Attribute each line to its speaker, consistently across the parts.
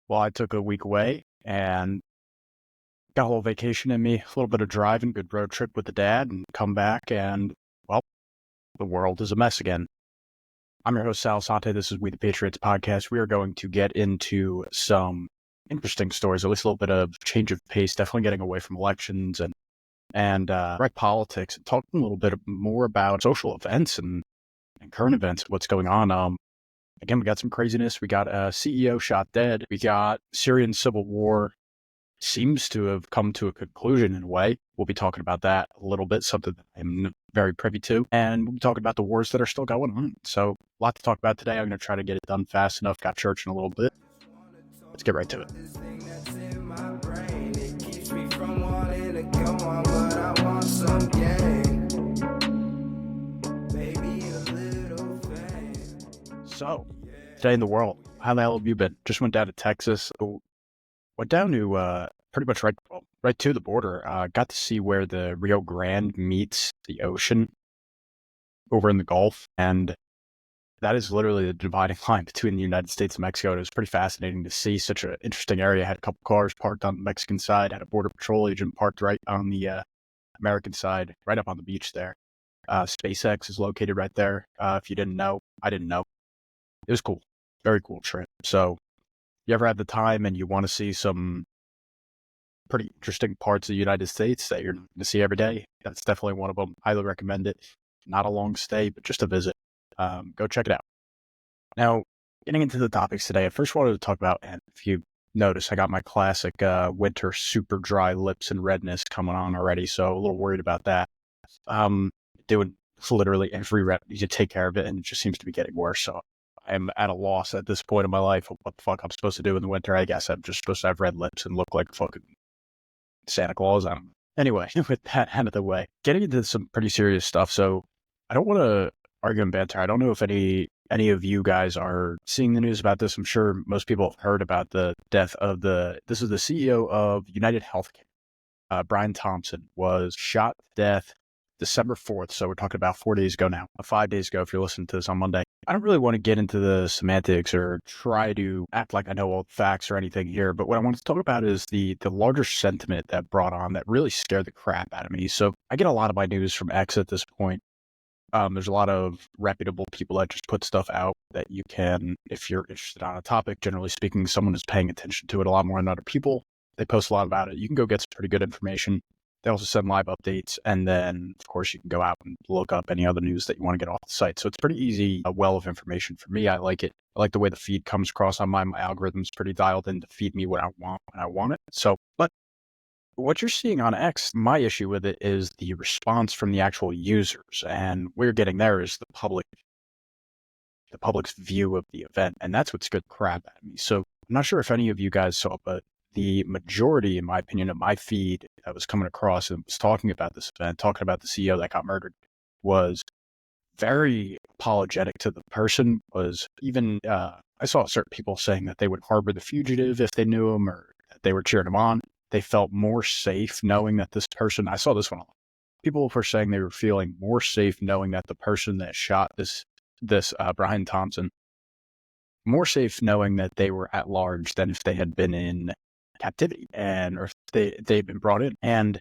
Speaker 1: Well, I took a week away and got a little vacation in me, a little bit of driving, good road trip with the dad, and come back and, well, the world is a mess again. I'm your host, Sal Assante. This is We the Patriots Podcast. We are going to get into some interesting stories, at least a little bit of change of pace, definitely getting away from elections and right politics, and talking a little bit more about social events and current events, what's going on. Again, we got some craziness. We got a CEO shot dead. We got Syrian civil war seems to have come to a conclusion in a way. We'll be talking about that a little bit, something that I'm very privy to. And we'll be talking about the wars that are still going on. So a lot to talk about today. I'm going to try to get it done fast enough. Got church in a little bit. Let's get right to it. So, today in the world, how the hell have you been? Just went down to Texas. Went down to pretty much right to the border. Got to see where the Rio Grande meets the ocean over in the Gulf, and that is literally the dividing line between the United States and Mexico. And it was pretty fascinating to see such an interesting area. Had a couple cars parked on the Mexican side, had a border patrol agent parked right on the American side, right up on the beach there. SpaceX is located right there. If you didn't know, I didn't know. It was cool. Very cool trip. So you ever had the time and you want to see some pretty interesting parts of the United States that you're going to see every day, that's definitely one of them. Highly recommend it. Not a long stay, but just a visit. Go check it out. Now, getting into the topics today, I first wanted to talk about, and if you notice, I got my classic winter super dry lips and redness coming on already, so a little worried about that. Doing literally every rep to take care of it, and it just seems to be getting worse. So I'm at a loss at this point in my life of what the fuck I'm supposed to do in the winter. I guess I'm just supposed to have red lips and look like fucking Santa Claus. I don't know. Anyway, with that out of the way, getting into some pretty serious stuff. So I don't want to argue and banter. I don't know if any of you guys are seeing the news about this. I'm sure most people have heard about the death of this is the CEO of United Healthcare. Brian Thompson was shot to death December 4th. So we're talking about 4 days ago now, 5 days ago, if you're listening to this on Monday. I don't really want to get into the semantics or try to act like I know all the facts or anything here, but what I want to talk about is the larger sentiment that brought on that really scared the crap out of me. So I get a lot of my news from X at this point. There's a lot of reputable people that just put stuff out that you can, if you're interested on a topic, generally speaking, someone is paying attention to it a lot more than other people. They post a lot about it. You can go get some pretty good information. They also send live updates. And then, of course, you can go out and look up any other news that you want to get off the site. So it's pretty easy, a well of information for me. I like it. I like the way the feed comes across on my algorithm's pretty dialed in to feed me what I want when I want it. So, but what you're seeing on X, my issue with it is the response from the actual users. And what you're getting there is the public's view of the event. And that's what scared the crap out of me. So I'm not sure if any of you guys saw, but the majority, in my opinion, of my feed that was coming across and was talking about this event, talking about the CEO that got murdered, was very apologetic to the person. Was even, I saw certain people saying that they would harbor the fugitive if they knew him or that they were cheering him on. They felt more safe knowing that this person, I saw this one a lot. People were saying they were feeling more safe knowing that the person that shot this Brian Thompson, more safe knowing that they were at large than if they had been in captivity or if they've been brought in. And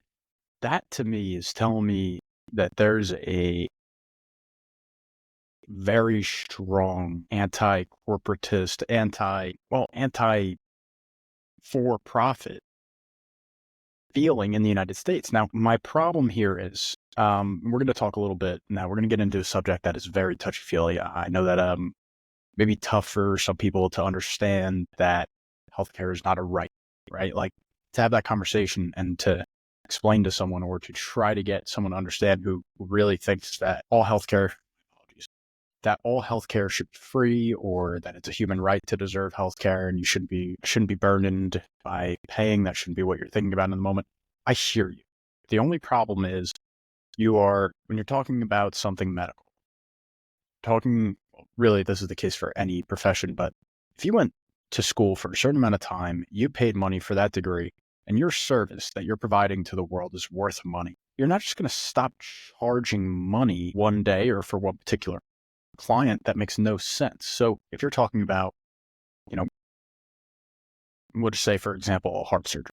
Speaker 1: that to me is telling me that there's a very strong anti-corporatist, anti-for-profit feeling in the United States. Now, my problem here is, we're going to talk a little bit now. We're going to get into a subject that is very touchy-feely. I know that maybe tough for some people to understand that healthcare is not a right? Like to have that conversation and to explain to someone or to try to get someone to understand who really thinks that all healthcare should be free or that it's a human right to deserve healthcare and you shouldn't be burdened by paying. That shouldn't be what you're thinking about in the moment. I hear you. The only problem is when you're talking about something medical, really, this is the case for any profession, but if you went to school for a certain amount of time, you paid money for that degree, and your service that you're providing to the world is worth money, you're not just going to stop charging money one day or for one particular client. That makes no sense. So if you're talking about, we'll just say, for example, a heart surgery,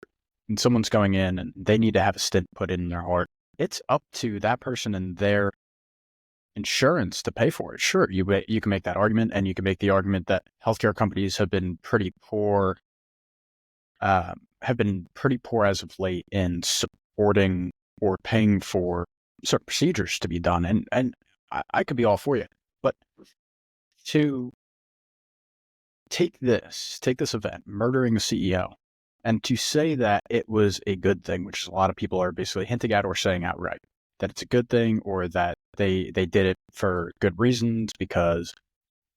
Speaker 1: and someone's going in and they need to have a stent put in their heart. It's up to that person and their insurance to pay for it. Sure, you can make that argument, and you can make the argument that healthcare companies have been pretty poor, as of late in supporting or paying for certain procedures to be done, and I could be all for you, but to take this event, murdering a CEO, and to say that it was a good thing, which a lot of people are basically hinting at or saying outright that it's a good thing, or that they did it for good reasons because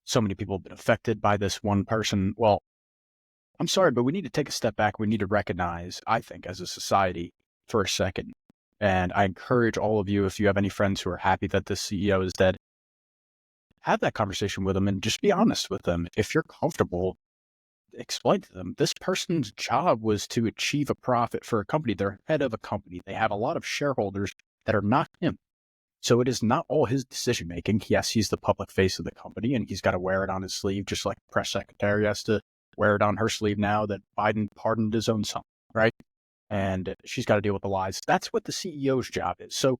Speaker 1: so many people have been affected by this one person. Well, I'm sorry, but we need to take a step back. We need to recognize, I think, as a society for a second. And I encourage all of you, if you have any friends who are happy that this CEO is dead, have that conversation with them and just be honest with them. If you're comfortable, explain to them this person's job was to achieve a profit for a company. They're head of a company. They have a lot of shareholders that are not him. So it is not all his decision making. Yes, he's the public face of the company and he's got to wear it on his sleeve, just like the press secretary has to wear it on her sleeve now that Biden pardoned his own son, right? And she's got to deal with the lies. That's what the CEO's job is. So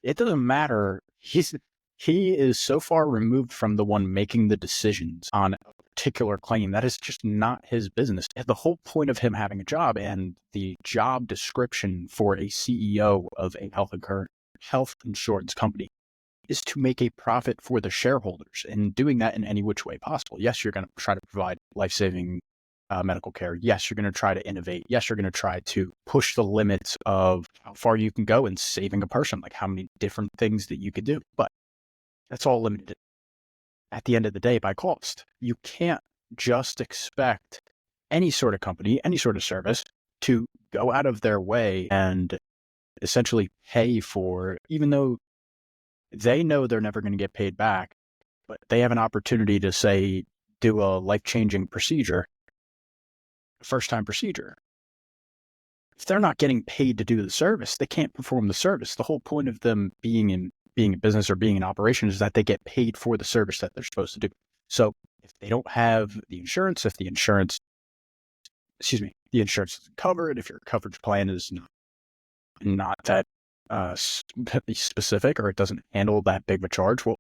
Speaker 1: it doesn't matter. He is so far removed from the one making the decisions on a particular claim. That is just not his business. The whole point of him having a job, and the job description for a CEO of a health insurance company, is to make a profit for the shareholders, and doing that in any which way possible. Yes, you're going to try to provide life-saving medical care. Yes, you're going to try to innovate. Yes, you're going to try to push the limits of how far you can go in saving a person, like how many different things that you could do. But that's all limited at the end of the day by cost. You can't just expect any sort of company, any sort of service to go out of their way and essentially pay for, even though they know they're never going to get paid back, but they have an opportunity to, say, do a life-changing procedure, a first-time procedure. If they're not getting paid to do the service, they can't perform the service. The whole point of them being in business or being in operation is that they get paid for the service that they're supposed to do. So if they don't have the insurance, if the insurance doesn't cover it, if your coverage plan is not that specific, or it doesn't handle that big of a charge, well,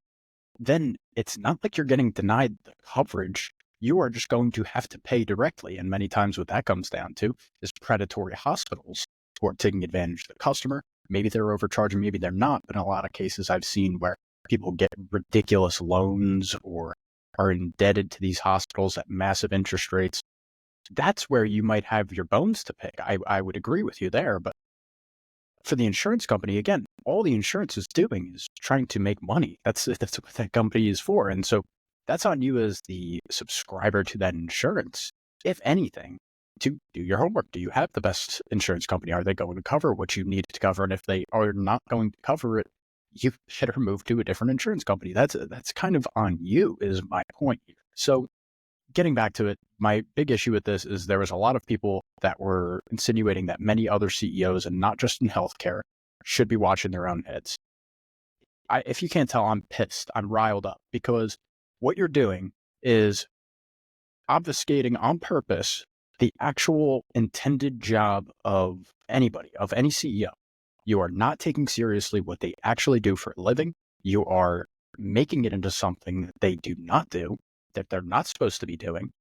Speaker 1: then it's not like you're getting denied the coverage. You are just going to have to pay directly. And many times what that comes down to is predatory hospitals who are taking advantage of the customer. Maybe they're overcharging, maybe they're not. But in a lot of cases I've seen where people get ridiculous loans or are indebted to these hospitals at massive interest rates. That's where you might have your bones to pick. I would agree with you there. But for the insurance company, again, all the insurance is doing is trying to make money. That's what that company is for. And so that's on you as the subscriber to that insurance, if anything, to do your homework. Do you have the best insurance company? Are they going to cover what you need to cover? And if they are not going to cover it, you better move to a different insurance company. That's kind of on you, is my point here. So getting back to it, my big issue with this is there was a lot of people that were insinuating that many other CEOs, and not just in healthcare, should be watching their own heads. If you can't tell, I'm pissed. I'm riled up, because what you're doing is obfuscating on purpose the actual intended job of anybody, of any CEO. You are not taking seriously what they actually do for a living. You are making it into something that they do not do, that they're not supposed to be doing.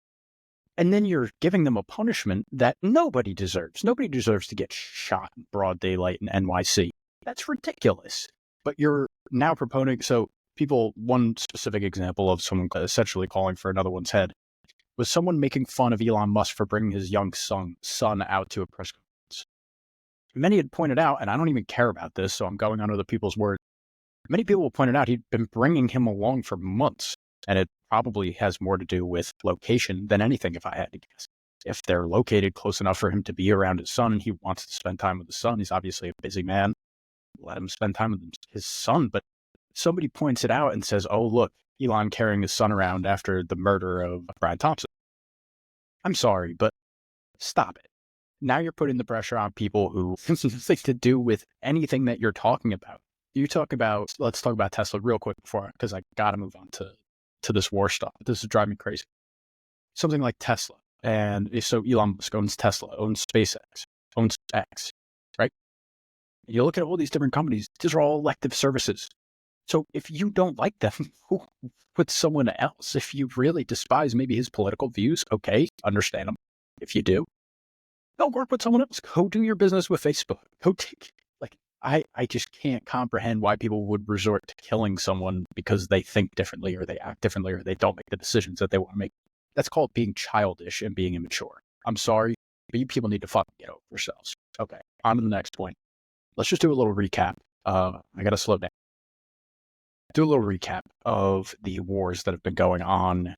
Speaker 1: And then you're giving them a punishment that nobody deserves. Nobody deserves to get shot in broad daylight in NYC. That's ridiculous. But you're now proponing, so people, one specific example of someone essentially calling for another one's head was someone making fun of Elon Musk for bringing his young son out to a press conference. Many had pointed out, and I don't even care about this, so I'm going on other people's words. Many people pointed out he'd been bringing him along for months, and it probably has more to do with location than anything, if I had to guess. If they're located close enough for him to be around his son and he wants to spend time with his son, he's obviously a busy man, let him spend time with his son. But somebody points it out and says, oh, look, Elon carrying his son around after the murder of Brian Thompson. I'm sorry, but stop it. Now you're putting the pressure on people who have nothing to do with anything that you're talking about. Let's talk about Tesla real quick because I got to move on to this war stuff. This is driving me crazy. Something like Tesla. And so Elon Musk owns Tesla, owns SpaceX, owns X, right? You look at all these different companies, these are all elective services. So if you don't like them, who with someone else? If you really despise maybe his political views, okay, understand them. If you do, go work with someone else. Go do your business with Facebook. Go take, like, I just can't comprehend why people would resort to killing someone because they think differently or they act differently or they don't make the decisions that they want to make. That's called being childish and being immature. I'm sorry, but you people need to fucking get over yourselves. Okay, on to the next point. Let's just do a little recap. I got to slow down. Do a little recap of the wars that have been going on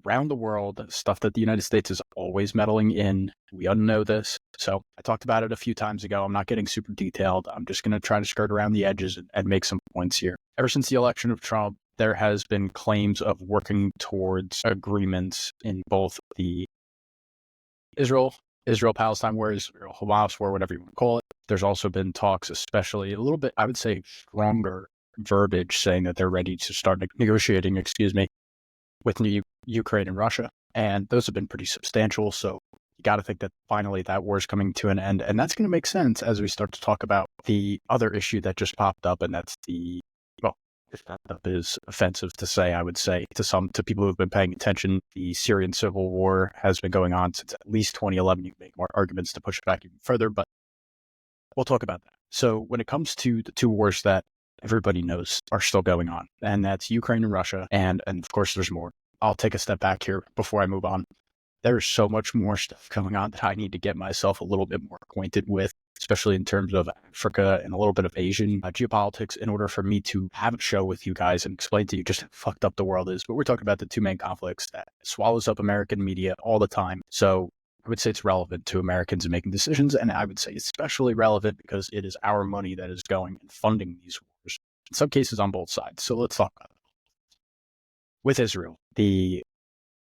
Speaker 1: around the world, stuff that the United States is always meddling in. We all know this. So I talked about it a few times ago. I'm not getting super detailed. I'm just going to try to skirt around the edges and make some points here. Ever since the election of Trump, there has been claims of working towards agreements in both the Israel-Palestine war, Israel-Hamas war, whatever you want to call it. There's also been talks, especially a little bit, I would say, stronger verbiage saying that they're ready to start negotiating, with Ukraine and Russia. And those have been pretty substantial. So you got to think that finally that war is coming to an end. And that's going to make sense as we start to talk about the other issue that just popped up. And that's if popped up is offensive to say, I would say to people who have been paying attention, the Syrian civil war has been going on since at least 2011. You can make more arguments to push it back even further, but we'll talk about that. So when it comes to the two wars that everybody knows are still going on, and that's Ukraine and Russia, and of course there's more. I'll take a step back here before I move on. There's so much more stuff going on that I need to get myself a little bit more acquainted with, especially in terms of Africa and a little bit of Asian geopolitics, in order for me to have a show with you guys and explain to you just how fucked up the world is. But we're talking about the two main conflicts that swallows up American media all the time. So I would say it's relevant to Americans in making decisions, and I would say especially relevant because it is our money that is going and funding these wars, in some cases on both sides. So let's talk about it. With Israel, the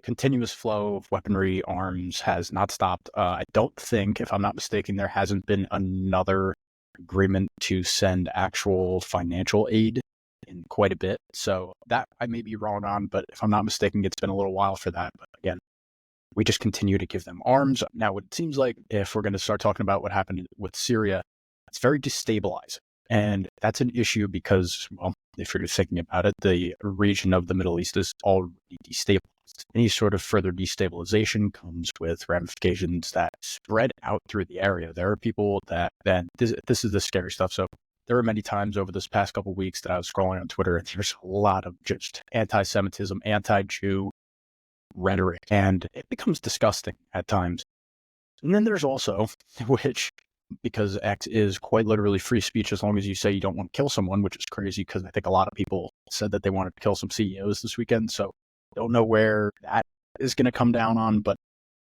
Speaker 1: continuous flow of weaponry, arms has not stopped. I don't think, if I'm not mistaken, there hasn't been another agreement to send actual financial aid in quite a bit. So that I may be wrong on, but if I'm not mistaken, it's been a little while for that. But again, we just continue to give them arms. Now, what it seems like, if we're going to start talking about what happened with Syria, it's very destabilizing. And that's an issue because, well, if you're thinking about it, the region of the Middle East is already destabilized. Any sort of further destabilization comes with ramifications that spread out through the area. There are people that then, this is the scary stuff. So there were many times over this past couple of weeks that I was scrolling on Twitter, and there's a lot of just anti-Semitism, anti-Jew rhetoric, and it becomes disgusting at times. And then there's also, which, because X is quite literally free speech as long as you say you don't want to kill someone, which is crazy because I think a lot of people said that they wanted to kill some CEOs this weekend. So don't know where that is going to come down on, but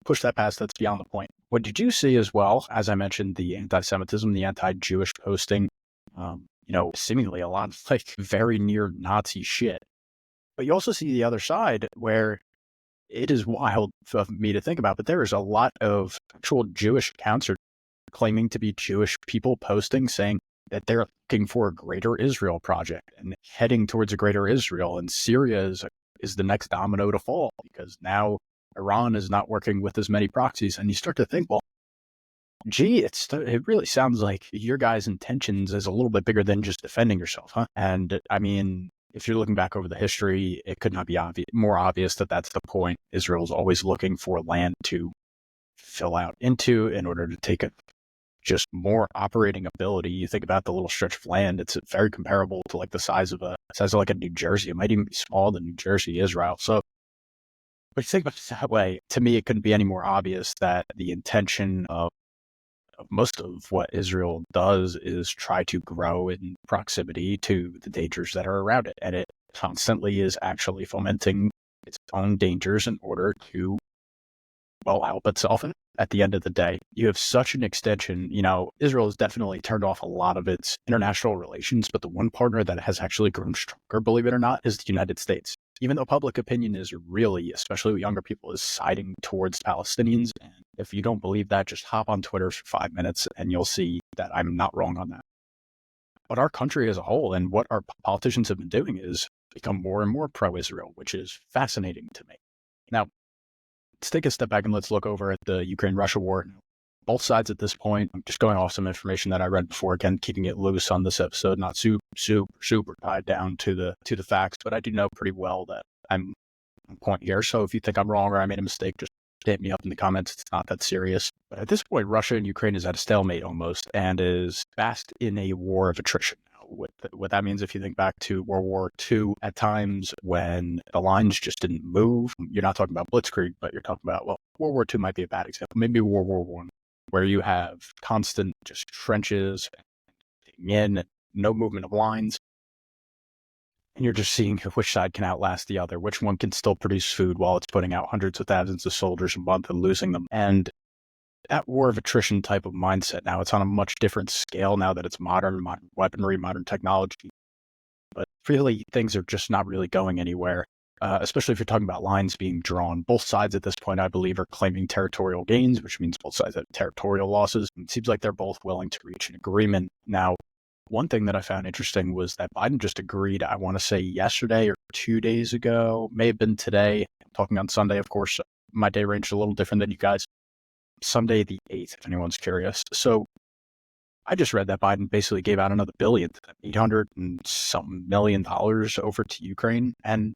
Speaker 1: push that past, that's beyond the point. What did you see as well, as I mentioned, the anti-Semitism, the anti-Jewish posting, seemingly a lot of like very near Nazi shit. But you also see the other side where it is wild for me to think about, but there is a lot of actual Jewish accounts or claiming to be Jewish people posting saying that they're looking for a greater Israel project and heading towards a greater Israel. And Syria is the next domino to fall because now Iran is not working with as many proxies. And you start to think, well, gee, it really sounds like your guys' intentions is a little bit bigger than just defending yourself, huh? And I mean, if you're looking back over the history, it could not be more obvious that that's the point. Israel's always looking for land to fill out into in order to take just more operating ability. You think about the little stretch of land, it's very comparable to like the size of like a New Jersey. It might even be smaller than New Jersey, Israel. So, but you think about it that way, to me, it couldn't be any more obvious that the intention of most of what Israel does is try to grow in proximity to the dangers that are around it. And it constantly is actually fomenting its own dangers in order to, well, help itself. At the end of the day, you have such an extension. Israel has definitely turned off a lot of its international relations, but the one partner that has actually grown stronger, believe it or not, is the United States. Even though public opinion is really, especially with younger people, is siding towards Palestinians. And if you don't believe that, just hop on Twitter for 5 minutes and you'll see that I'm not wrong on that. But our country as a whole and what our politicians have been doing is become more and more pro-Israel, which is fascinating to me. Now, let's take a step back and let's look over at the Ukraine-Russia war. Both sides at this point, I'm just going off some information that I read before, again, keeping it loose on this episode, not super tied down to the facts, but I do know pretty well that I'm on point here. So if you think I'm wrong or I made a mistake, just hit me up in the comments. It's not that serious. But at this point, Russia and Ukraine is at a stalemate almost and is fast in a war of attrition. What that means, if you think back to World War II, at times when the lines just didn't move, you're not talking about blitzkrieg, but you're talking about, well, World War II might be a bad example, maybe World War I, where you have constant just trenches and no movement of lines. And you're just seeing which side can outlast the other, which one can still produce food while it's putting out hundreds of thousands of soldiers a month and losing them. And that war of attrition type of mindset now, it's on a much different scale now that it's modern weaponry, modern technology. But really, things are just not really going anywhere, especially if you're talking about lines being drawn. Both sides at this point, I believe, are claiming territorial gains, which means both sides have territorial losses. It seems like they're both willing to reach an agreement. Now, one thing that I found interesting was that Biden just agreed, I want to say yesterday or 2 days ago, may have been today, I'm talking on Sunday, of course, my day range is a little different than you guys. Sunday the 8th, if anyone's curious. So I just read that Biden basically gave out another billion, $800 and some million over to Ukraine. And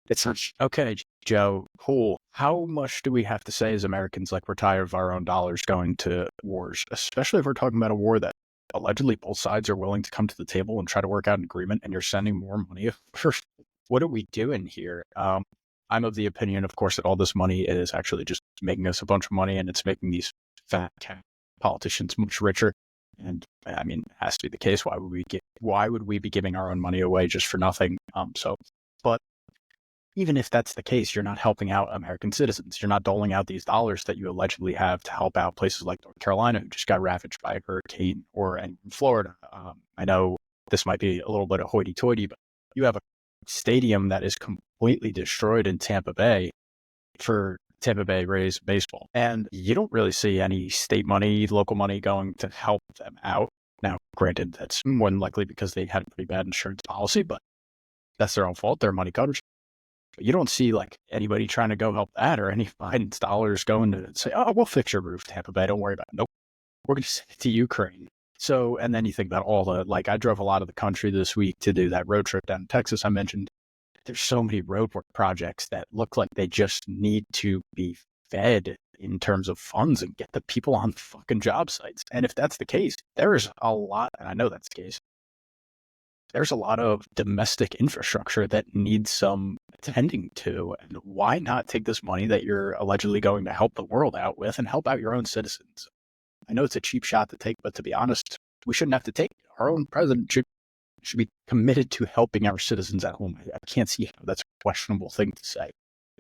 Speaker 1: it's such, okay, Joe, cool. How much do we have to say as Americans, like we're tired of our own dollars going to wars, especially if we're talking about a war that allegedly both sides are willing to come to the table and try to work out an agreement, and you're sending more money? What are we doing here? I'm of the opinion, of course, that all this money is actually just making us a bunch of money, and it's making these fat politicians much richer. And I mean, it has to be the case. Why would we be giving our own money away just for nothing? But even if that's the case, you're not helping out American citizens. You're not doling out these dollars that you allegedly have to help out places like North Carolina, who just got ravaged by a hurricane, or in Florida. I know this might be a little bit of hoity-toity, but you have a stadium that is completely destroyed in Tampa Bay for Tampa Bay Rays baseball. And you don't really see any state money, local money going to help them out. Now, granted, that's more than likely because they had a pretty bad insurance policy, but that's their own fault. Their money covers. But you don't see like anybody trying to go help that, or any Biden's dollars going to say, oh, we'll fix your roof, Tampa Bay. Don't worry about it. Nope. We're going to send it to Ukraine. So, and then you think about all the, like, I drove a lot of the country this week to do that road trip down in Texas I mentioned. There's so many roadwork projects that look like they just need to be fed in terms of funds and get the people on fucking job sites. And if that's the case, there's a lot, and I know that's the case, there's a lot of domestic infrastructure that needs some attending to. And why not take this money that you're allegedly going to help the world out with and help out your own citizens? I know it's a cheap shot to take, but to be honest, we shouldn't have to take it. Our own president should be committed to helping our citizens at home. I can't see how that's a questionable thing to say.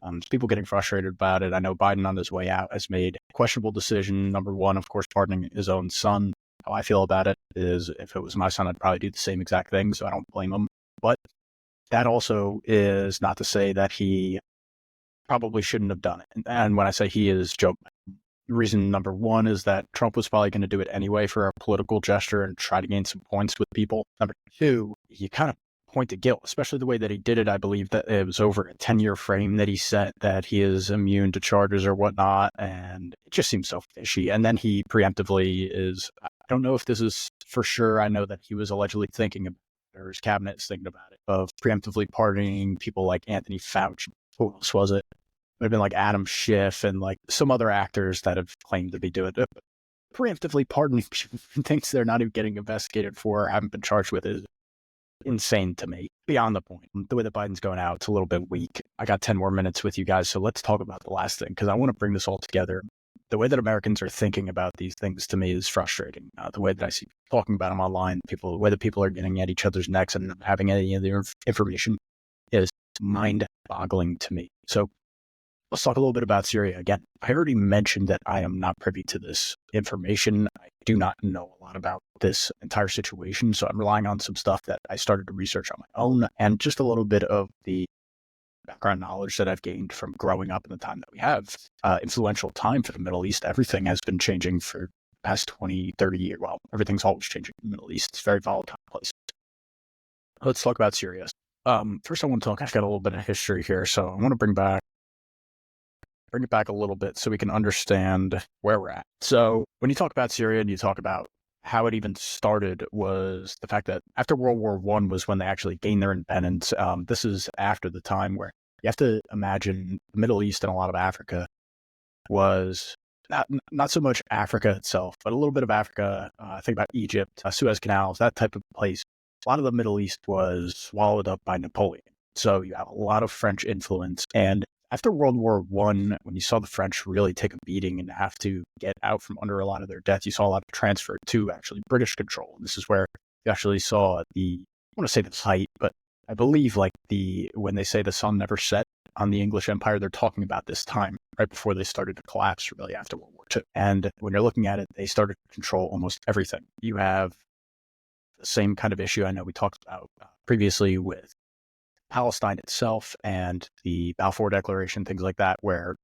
Speaker 1: There's people getting frustrated about it. I know Biden on his way out has made a questionable decision. Number one, of course, pardoning his own son. How I feel about it is, if it was my son, I'd probably do the same exact thing, so I don't blame him. But that also is not to say that he probably shouldn't have done it. And when I say he, is Joe Biden. Reason number one is that Trump was probably going to do it anyway for a political gesture and try to gain some points with people. Number two, you kind of point to guilt, especially the way that he did it. I believe that it was over a 10-year frame that he set that he is immune to charges or whatnot. And it just seems so fishy. And then he preemptively is, I don't know if this is for sure. I know that he was allegedly thinking about it, or his cabinet is thinking about it, of preemptively pardoning people like Anthony Fauci. Who else was it? It would have been like Adam Schiff and like some other actors that have claimed to be doing it. Preemptively pardoning things they're not even getting investigated for or haven't been charged with is insane to me. Beyond the point. The way that Biden's going out, it's a little bit weak. I got 10 more minutes with you guys, so let's talk about the last thing, because I want to bring this all together. The way that Americans are thinking about these things to me is frustrating. The way that I see talking about them online, the way that people are getting at each other's necks and not having any of their information is mind-boggling to me. So let's talk a little bit about Syria again. I already mentioned that I am not privy to this information. I do not know a lot about this entire situation, so I'm relying on some stuff that I started to research on my own and just a little bit of the background knowledge that I've gained from growing up in the time that we have. Influential time for the Middle East. Everything has been changing for the past 20, 30 years. Well, everything's always changing in the Middle East. It's a very volatile place. Let's talk about Syria. First, I want to talk, I've got a little bit of history here, so I want to bring back bring it back a little bit so we can understand where we're at. So when you talk about Syria and you talk about how it even started, was the fact that after World War I was when they actually gained their independence. This is after the time where you have to imagine the Middle East and a lot of Africa was not so much Africa itself, but a little bit of Africa. Think about Egypt, Suez Canals, that type of place. A lot of the Middle East was swallowed up by Napoleon. So you have a lot of French influence. And after World War I, when you saw the French really take a beating and have to get out from under a lot of their debt, you saw a lot of transfer to actually British control. And this is where you actually saw I want to say the height, but I believe when they say the sun never set on the English Empire, they're talking about this time right before they started to collapse really after World War II. And when you're looking at it, they started to control almost everything. You have the same kind of issue I know we talked about previously with Palestine itself and the Balfour Declaration, things like that, where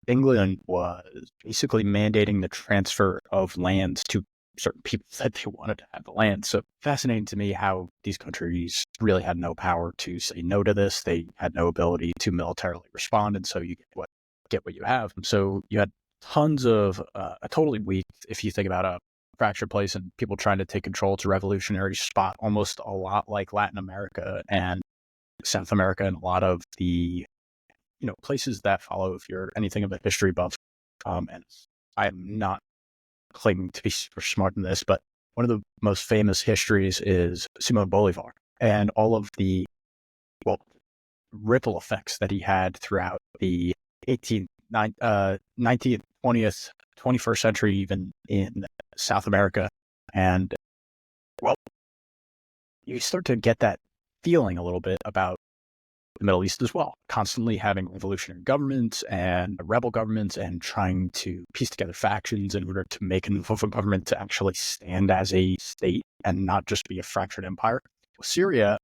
Speaker 1: England was basically mandating the transfer of lands to certain people that they wanted to have the land. So fascinating to me how these countries really had no power to say no to this. They had no ability to militarily respond. And so you get what you have. So you had tons of a totally weak, if you think about a fractured place and people trying to take control, it's a revolutionary spot, almost a lot like Latin America and South America and a lot of the places that follow if you're anything of a history buff. And I'm not claiming to be super smart in this, but one of the most famous histories is Simon Bolivar and all of the ripple effects that he had throughout the 19th, 20th, 21st century, even in South America. And you start to get that feeling a little bit about the Middle East as well, constantly having revolutionary governments and rebel governments and trying to piece together factions in order to make a government to actually stand as a state and not just be a fractured empire. Syria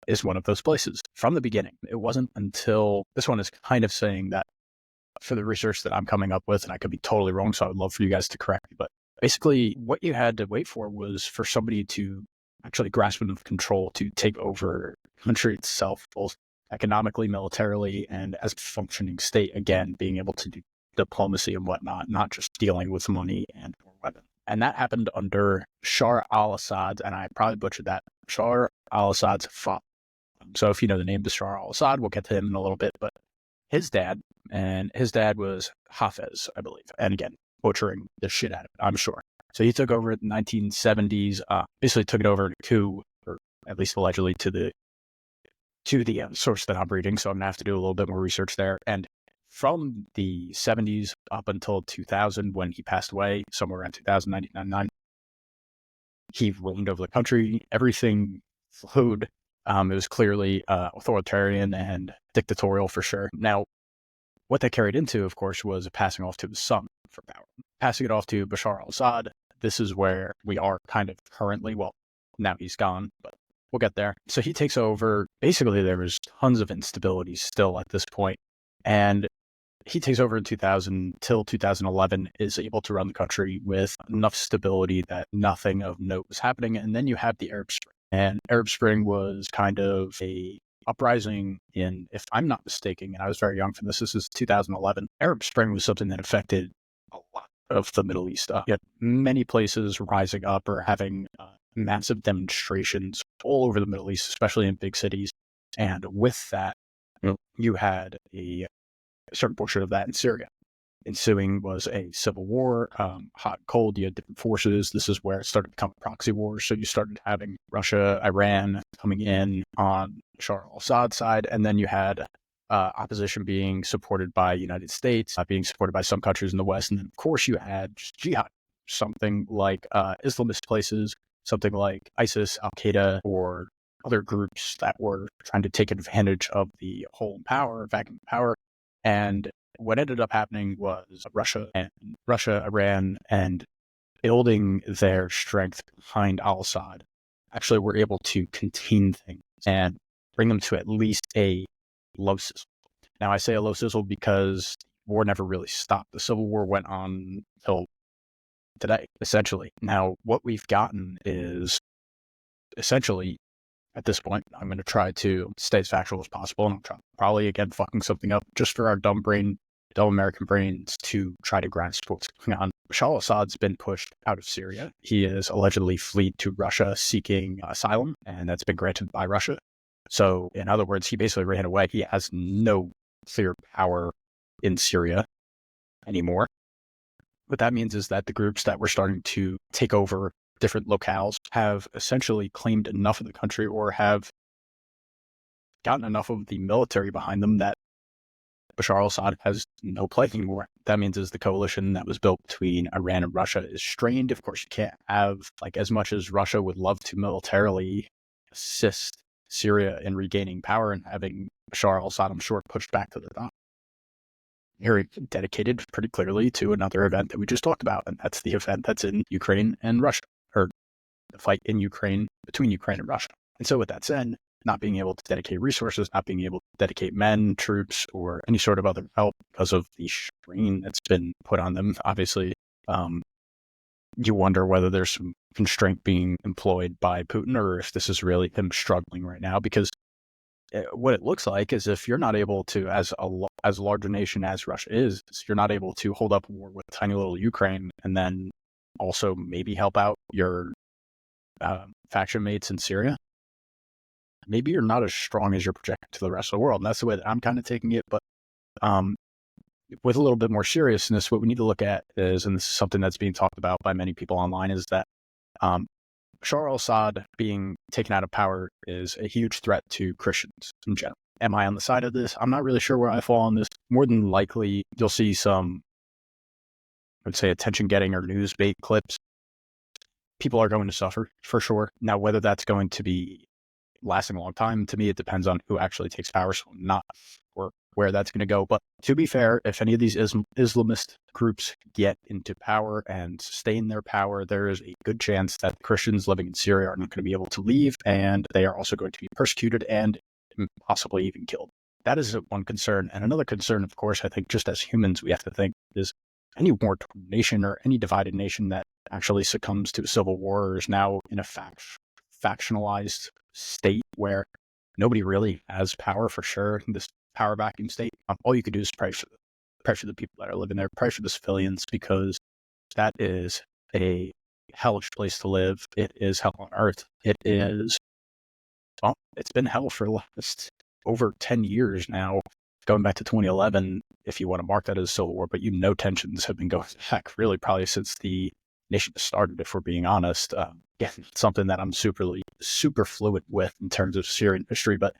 Speaker 1: is one of those places from the beginning. It wasn't until this one is kind of saying that for the research that I'm coming up with, and I could be totally wrong, so I would love for you guys to correct me, but basically what you had to wait for was for somebody to actually grasp enough control to take over the country itself, both economically, militarily, and as a functioning state, again, being able to do diplomacy and whatnot, not just dealing with money and weapons. And that happened under Bashar al-Assad, and I probably butchered that, Bashar al-Assad's father. So if you know the name Bashar al-Assad, we'll get to him in a little bit, but his dad was Hafez, I believe. And again, butchering the shit out of it, I'm sure. So he took over in the 1970s, basically took it over in a coup, or at least allegedly to the source that I'm reading. So I'm going to have to do a little bit more research there. And from the 70s up until 2000, when he passed away, somewhere around 2099, he reigned over the country. Everything flowed. It was clearly authoritarian and dictatorial for sure. Now, what that carried into, of course, was passing off to the son for power. Passing it off to Bashar al-Assad, this is where we are kind of currently. Well, now he's gone, but we'll get there. So he takes over. Basically, there was tons of instability still at this point. And he takes over in 2000 till 2011, is able to run the country with enough stability that nothing of note was happening. And then you have the Arab Spring. And Arab Spring was kind of a uprising in, if I'm not mistaken, and I was very young for this is 2011. Arab Spring was something that affected a lot of the Middle East. You had many places rising up or having massive demonstrations all over the Middle East, especially in big cities. And with that, you had a certain portion of that in Syria. Ensuing was a civil war, hot and cold. You had different forces. This is where it started becoming proxy wars. So you started having Russia, Iran coming in on Bashar al-Assad's side, and then you had opposition being supported by the United States, being supported by some countries in the West, and then of course you had jihad, something like Islamist places, something like ISIS, Al-Qaeda, or other groups that were trying to take advantage of the whole vacuum of power, and what ended up happening was Russia, Iran, and building their strength behind al-Assad actually were able to contain things and bring them to at least a low sizzle. Now, I say a low sizzle because war never really stopped. The civil war went on until today, essentially. Now, what we've gotten is essentially, at this point, I'm going to try to stay as factual as possible, and I'm probably, again, fucking something up just for our dumb brain dumb American brains to try to grasp what's going on. Bashar al-Assad's been pushed out of Syria. He is allegedly fled to Russia seeking asylum, and that's been granted by Russia. So, in other words, he basically ran away. He has no clear power in Syria anymore. What that means is that the groups that were starting to take over different locales have essentially claimed enough of the country or have gotten enough of the military behind them that Bashar al-Assad has no play anymore. That means is the coalition that was built between Iran and Russia is strained. Of course, you can't have, as much as Russia would love to militarily assist Syria in regaining power and having Bashar al-Assad, I'm sure, pushed back to the top. Very dedicated pretty clearly to another event that we just talked about, and that's the event that's in Ukraine and Russia, or the fight in Ukraine between Ukraine and Russia. And so with that said, not being able to dedicate resources, not being able to dedicate men, troops, or any sort of other help because of the strain that's been put on them. Obviously, you wonder whether there's some constraint being employed by Putin or if this is really him struggling right now, because what it looks like is if you're not able to, as large a nation as Russia is, you're not able to hold up a war with tiny little Ukraine and then also maybe help out your faction mates in Syria. Maybe you're not as strong as you're projected to the rest of the world. And that's the way that I'm kind of taking it. But with a little bit more seriousness, what we need to look at is, and this is something that's being talked about by many people online, is that Bashar al-Assad being taken out of power is a huge threat to Christians in general. Am I on the side of this? I'm not really sure where I fall on this. More than likely, you'll see some, I would say, attention-getting or news bait clips. People are going to suffer, for sure. Now, whether that's going to be lasting a long time, to me, it depends on who actually takes power, so not or where that's going to go. But to be fair, if any of these Islamist groups get into power and sustain their power, there is a good chance that Christians living in Syria are not going to be able to leave, and they are also going to be persecuted and possibly even killed. That is one concern. And another concern, of course, I think just as humans, we have to think is any war nation or any divided nation that actually succumbs to a civil war or is now in a factionalized state where nobody really has power for sure in this power vacuum state. All you could do is pray for the people that are living there, pray for the civilians, because that is a hellish place to live. It is hell on earth. It is, well, it's been hell for the last over 10 years now, going back to 2011, if you want to mark that as a civil war, but tensions have been going back really probably since the nation started, if we're being honest. Something that I'm super fluid with in terms of Syrian history. But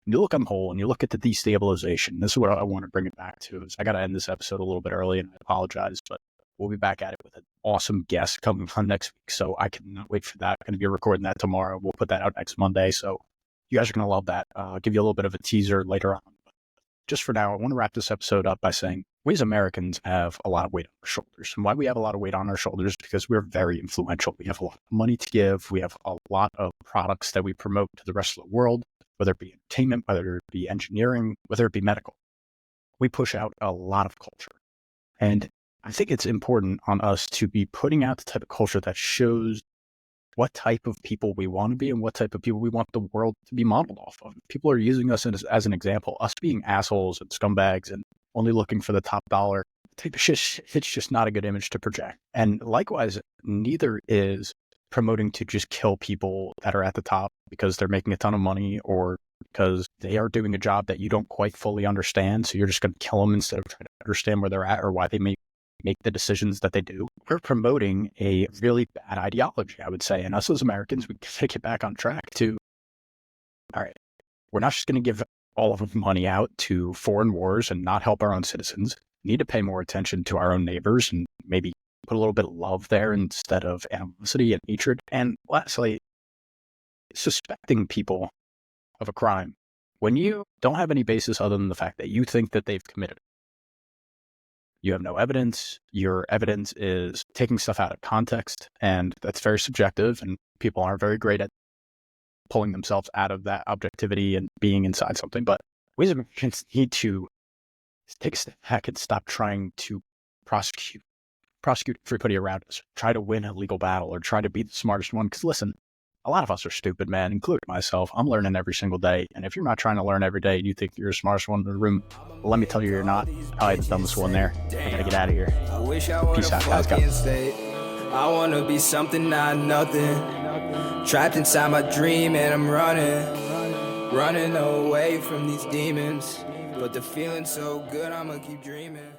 Speaker 1: when you look on the whole and you look at the destabilization, this is what I want to bring it back to. Is I got to end this episode a little bit early, and I apologize, but we'll be back at it with an awesome guest coming on next week. So I cannot wait for that. I'm going to be recording that tomorrow. We'll put that out next Monday. So you guys are going to love that. I'll give you a little bit of a teaser later on. Just for now, I want to wrap this episode up by saying we as Americans have a lot of weight on our shoulders. And why we have a lot of weight on our shoulders is because we're very influential. We have a lot of money to give. We have a lot of products that we promote to the rest of the world, whether it be entertainment, whether it be engineering, whether it be medical. We push out a lot of culture. And I think it's important on us to be putting out the type of culture that shows what type of people we want to be and what type of people we want the world to be modeled off of. People are using us as an example. Us being assholes and scumbags and only looking for the top dollar type of shit, it's just not a good image to project. And likewise, neither is promoting to just kill people that are at the top because they're making a ton of money or because they are doing a job that you don't quite fully understand. So you're just going to kill them instead of trying to understand where they're at or why they make the decisions that they do. We're promoting a really bad ideology, I would say. And us as Americans, we got to get back on track to, all right, we're not just going to give all of the money out to foreign wars and not help our own citizens. We need to pay more attention to our own neighbors and maybe put a little bit of love there instead of animosity and hatred. And lastly, suspecting people of a crime when you don't have any basis other than the fact that you think that they've committed it. You have no evidence. Your evidence is taking stuff out of context, and that's very subjective, and people aren't very great at pulling themselves out of that objectivity and being inside something. But we as Americans need to take a step back and stop trying to prosecute everybody around us, try to win a legal battle or try to be the smartest one. Because listen, a lot of us are stupid, man, including myself. I'm learning every single day. And if you're not trying to learn every day and you think you're the smartest one in the room, well, let me tell you, you're not. Probably the dumbest one there. I gotta get out of here. Peace out, guys.
Speaker 2: I wanna be something, not nothing. Trapped inside my dream and I'm running away from these demons. But the feeling's so good, I'ma keep dreaming.